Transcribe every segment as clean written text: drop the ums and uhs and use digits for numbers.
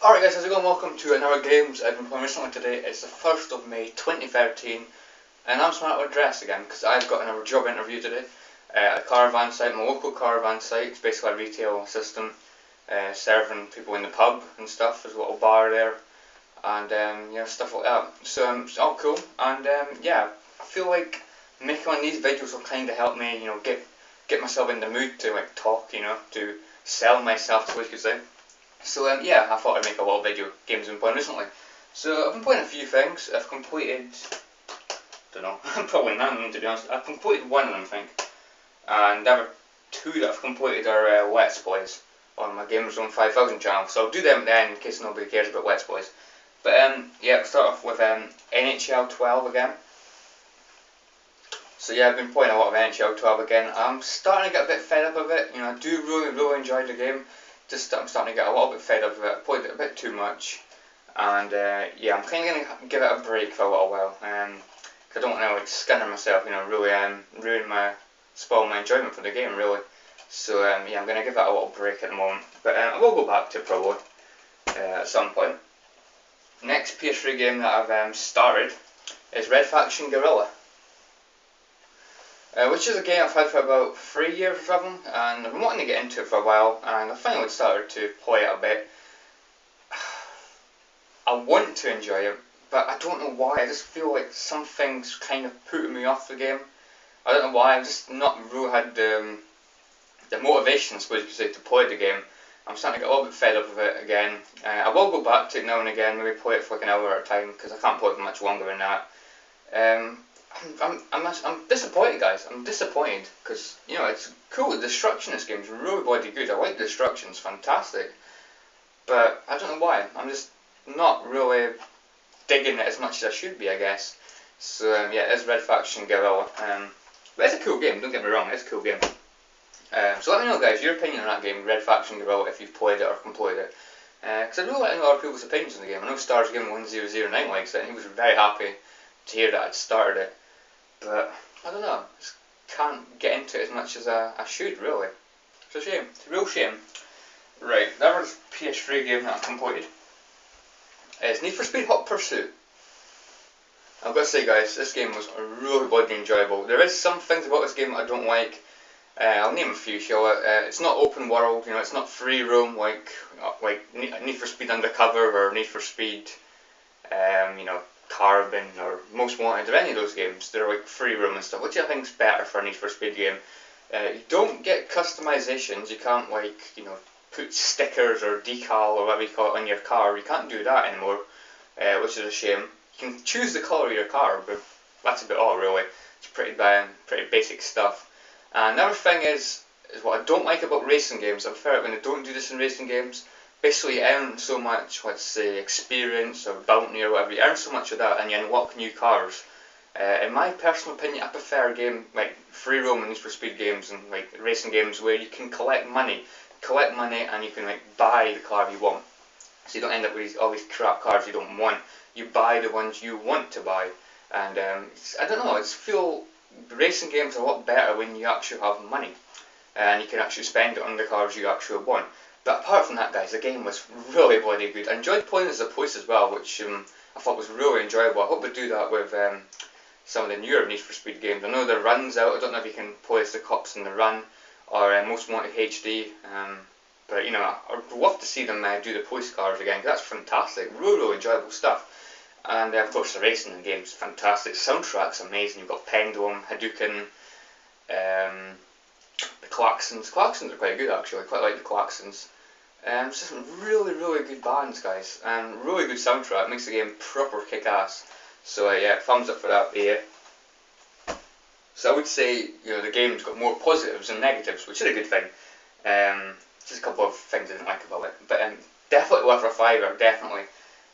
Alright guys, how's it going? Welcome to another Games I've been playing recently today. It's the 1st of May 2013 and I'm smart with dress again because I've got another job interview today at a caravan site, my local caravan site. It's basically a retail assistant serving people in the pub and stuff. There's a little bar there and stuff like that. So it's all cool and yeah, I feel like making one of these videos will kind of help me, get myself in the mood to talk, to sell myself, so you could say. So yeah, I thought I'd make a little video games I've been playing recently. So I've been playing a few things. I've completed, don't know, probably none of them to be honest. I've completed one of them, I think. And the other two that I've completed are Let's Plays on my Gamerzone 5000 channel. So I'll do them then in case nobody cares about Let's Plays. But yeah, I'll start off with NHL 12 again. So yeah, I've been playing a lot of NHL 12 again. I'm starting to get a bit fed up of it. I do really enjoy the game. I'm starting to get a little bit fed up of it. I played it a bit too much, and yeah, I'm kind of going to give it a break for a little while, because I don't want to skinner myself, really spoil my enjoyment for the game, really. So yeah, I'm going to give that a little break at the moment, but I will go back to it probably at some point. Next PS3 game that I've started is Red Faction Guerrilla. Which is a game I've had for about 3 years or something, and I've been wanting to get into it for a while, and I finally started to play it a bit. I want to enjoy it, but I don't know why. I just feel like something's kind of putting me off the game. I don't know why. I've just not really had the motivation, I suppose you could say, to play the game. I'm starting to get a little bit fed up of it again. I will go back to it now and again, maybe play it for like an hour at a time, because I can't play it for much longer than that. I'm disappointed, guys. I'm disappointed because it's cool. The destruction in this game is really bloody good. I like the destruction; it's fantastic. But I don't know why. I'm just not really digging it as much as I should be, I guess. So yeah, it's Red Faction Guerrilla. But it's a cool game. Don't get me wrong. It's a cool game. So let me know, guys, your opinion on that game, Red Faction Guerrilla, if you've played it or completed it. Because I'd really like to know other people's opinions on the game. I know Stars Game 1009 likes it, and he was very happy to hear that I'd started it. But I don't know, just can't get into it as much as I should, really. It's a shame, it's a real shame. Right, the other PS3 game that I've completed is Need for Speed Hot Pursuit. I've got to say, guys, this game was really bloody enjoyable. There is some things about this game that I don't like. I'll name a few, shall I? It's not open world, it's not free roam like Need for Speed Undercover or Need for Speed, Carbon or Most Wanted or any of those games. They're like free roam and stuff, which I think is better for a Need for Speed game. You don't get customizations. You can't put stickers or decal or whatever you call it on your car. You can't do that anymore, which is a shame. You can choose the colour of your car, but that's about all really. It's pretty basic stuff. And another thing is what I don't like about racing games. I prefer it when they don't do this in racing games. Basically, you earn so much, let's say, experience or bounty or whatever. You earn so much of that, and you unlock new cars. In my personal opinion, I prefer a game like free roam and Need for Speed games and like racing games where you can collect money, and you can buy the car you want. So you don't end up with all these crap cars you don't want. You buy the ones you want to buy, and I don't know. I just feel racing games are a lot better when you actually have money, and you can actually spend it on the cars you actually want. But apart from that, guys, the game was really bloody good. I enjoyed playing as a police as well, which I thought was really enjoyable. I hope they do that with some of the newer Need for Speed games. I know the run's out. I don't know if you can play as the cops in the run or Most Wanted HD. But I'd love to see them do the police cars again, because that's fantastic. Really enjoyable stuff. And of course, the racing in the game is fantastic. Soundtrack's amazing. You've got Pendulum, Hadouken, the Klaxons. Klaxons are quite good actually. I quite like the Klaxons. It's just really good bands, guys, and really good soundtrack. It makes the game proper kick-ass. So yeah, thumbs up for that, yeah. So I would say the game's got more positives than negatives, which is a good thing. Just a couple of things I didn't like about it, but definitely worth a fiver. Definitely.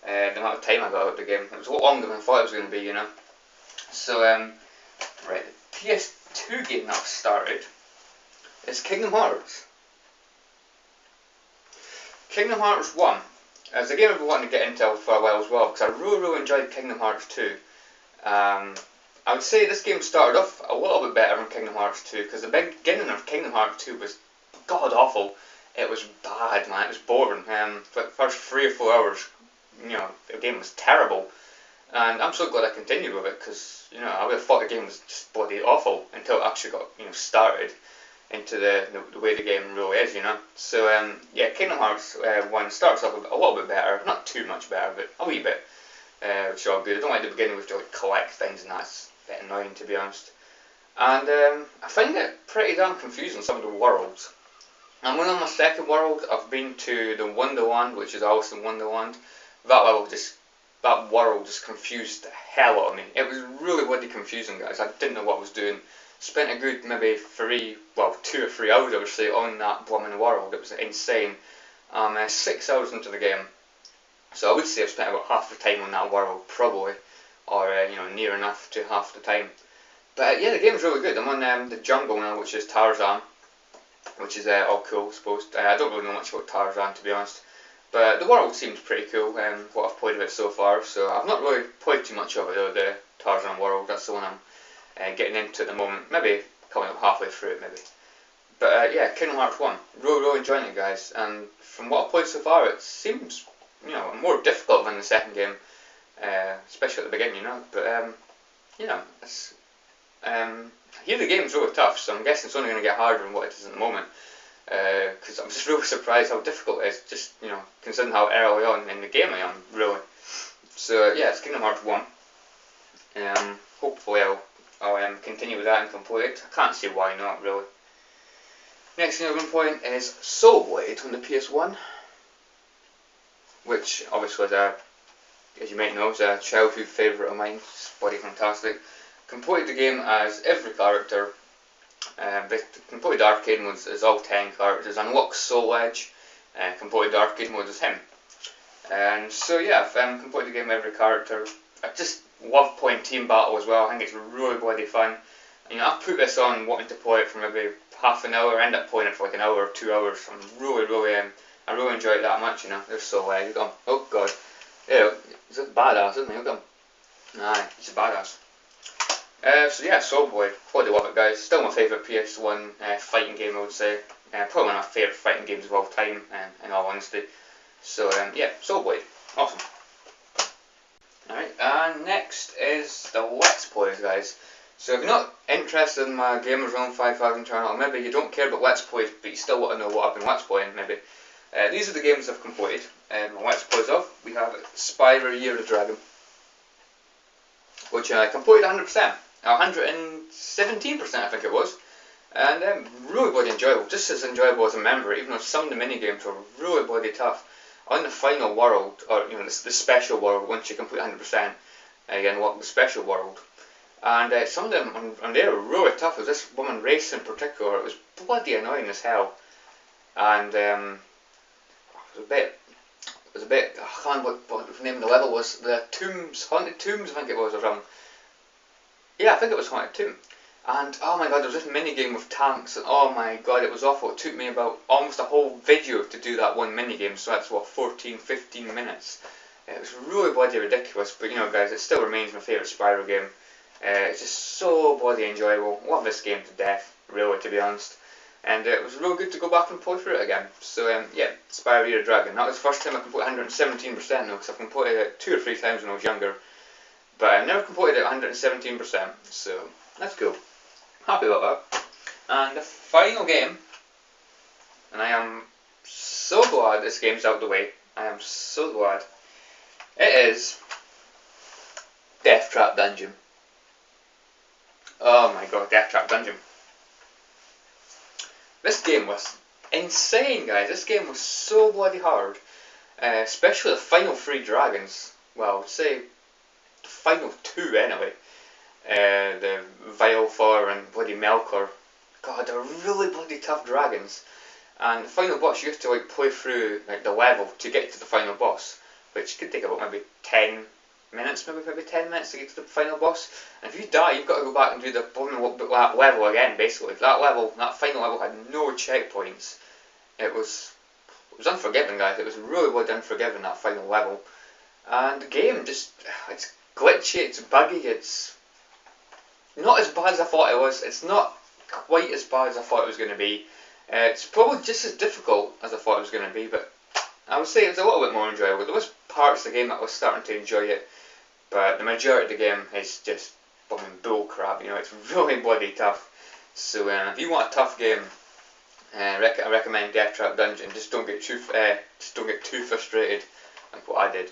The amount of time I got out of the game, it was a lot longer than I thought it was going to be, So right, the PS2 game that I've started is Kingdom Hearts. Kingdom Hearts 1 is a game I've been wanting to get into for a while as well, because I really enjoyed Kingdom Hearts 2. I would say this game started off a little bit better than Kingdom Hearts 2, because the beginning of Kingdom Hearts 2 was god awful. it was bad, man. It was boring. For the first 3 or 4 hours, the game was terrible. And I'm so glad I continued with it because, I would have thought the game was just bloody awful until it actually got, started into the way the game really is. So, yeah, Kingdom Hearts 1 starts off a little bit better. Not too much better, but a wee bit, which is all good. I don't like the beginning with to collect things, and that's a bit annoying, to be honest. And I find it pretty damn confusing, some of the worlds. And when on my second world, I've been to the Wonderland, which is Alice in Wonderland. That world just confused the hell out of me. It was really bloody confusing, guys. I didn't know what I was doing. Spent a good maybe 2 or 3 hours, I would say, on that blooming world. It was insane. 6 hours into the game, so I would say I've spent about half the time on that world, probably, or near enough to half the time. But yeah, the game's really good. I'm on the jungle now, which is Tarzan, which is all cool, I suppose. I don't really know much about Tarzan, to be honest. But the world seems pretty cool, what I've played of it so far. So I've not really played too much of it though, the Tarzan world. That's the one I'm getting into at the moment. Maybe coming up halfway through it, maybe. But yeah, Kingdom Hearts 1. Really enjoying it, guys. And from what I've played so far, it seems, more difficult than the second game. Especially at the beginning, But, it's, I hear the game's really tough, so I'm guessing it's only going to get harder than what it is at the moment. Because I'm just really surprised how difficult it is, just, considering how early on in the game I am, really. So, yeah, it's Kingdom Hearts 1. Hopefully I'll continue with that and complete it. I can't see why not, really. Next thing I've been playing is Soul Blade on the PS1, which obviously is as you might know, is a childhood favourite of mine. It's bloody fantastic. Completed the game as every character. Completed the arcade mode as all 10 characters. Unlocked Soul Edge. Completed the arcade mode as him. And so yeah, I've completed the game with every character. I just love playing team battle as well. I think it's really bloody fun. I've put this on wanting to play it for maybe half an hour. I end up playing it for like an hour or 2 hours. I really enjoy it that much. There's Soul Edge. Oh god, he's a badass, isn't he? Look at him. Aye, he's a badass. So yeah, Soul Blade, bloody love it, guys. Still my favourite PS1 fighting game, I would say. Probably one of my favourite fighting games of all time, in all honesty. So yeah, Soul Blade, awesome. Alright, and next is the Let's Plays, guys. So if you're not interested in my Gamers Realm 5000 channel, or maybe you don't care about Let's Plays, but you still want to know what I've been Let's Playing, maybe. These are the games I've completed. My Let's Plays of, we have Spyro Year of the Dragon, which I completed 100%. 117% I think it was, and really bloody enjoyable, just as enjoyable as I remember it, even though some of the mini games were really bloody tough. On the final world, or the special world, once you complete 100%, you unlock the special world, and some of them on there were really tough. There was this woman race in particular, it was bloody annoying as hell, and it was a bit, I can't remember what the name of the level was, the Tombs, Haunted Tombs I think it was, or something. Yeah, I think it was Haunted Tomb. And oh my god, there was this mini game with tanks, and oh my god, it was awful. It took me about almost a whole video to do that one mini game, so that's what, 14-15 minutes. It was really bloody ridiculous, but guys, it still remains my favourite Spyro game. It's just so bloody enjoyable. Love this game to death, really, to be honest. And it was real good to go back and play through it again. So yeah, Spyro Year of the Dragon. That was the first time I completed 117% though, because I've completed it 2 or 3 times when I was younger. But I've never completed it 117%, so that's cool. Happy about that. And the final game, and I am so glad this game's out of the way. I am so glad. It is Death Trap Dungeon. Oh my god, Death Trap Dungeon. This game was insane, guys. This game was so bloody hard. Especially the final 3 dragons. Well, I would say the final 2 anyway. The Valefor and bloody Melkor. God, they're really bloody tough dragons. And the final boss, you have to play through the level to get to the final boss, which could take about maybe 10 minutes, maybe 10 minutes to get to the final boss. And if you die, you've got to go back and do that level again, basically. That final level had no checkpoints. It was unforgiving, guys. It was really bloody unforgiving, that final level. And the game it's glitchy, it's buggy, it's not as bad as I thought it was. It's not quite as bad as I thought it was going to be. It's probably just as difficult as I thought it was going to be, but I would say it was a little bit more enjoyable. There was parts of the game that I was starting to enjoy it, but the majority of the game is just bumming bull crap. You know, it's really bloody tough. So if you want a tough game, I recommend Death Trap Dungeon. Just don't get too frustrated like what I did.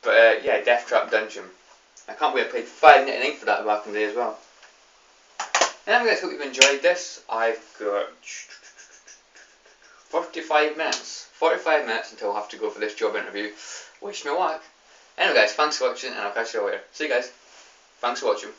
But yeah, Death Trap Dungeon. I can't believe I paid $5.99 for that back in the day as well. And guys, hope you've enjoyed this. I've got 45 minutes. 45 minutes until I'll have to go for this job interview. Wish me luck. Anyway guys, thanks for watching and I'll catch you all later. See you guys. Thanks for watching.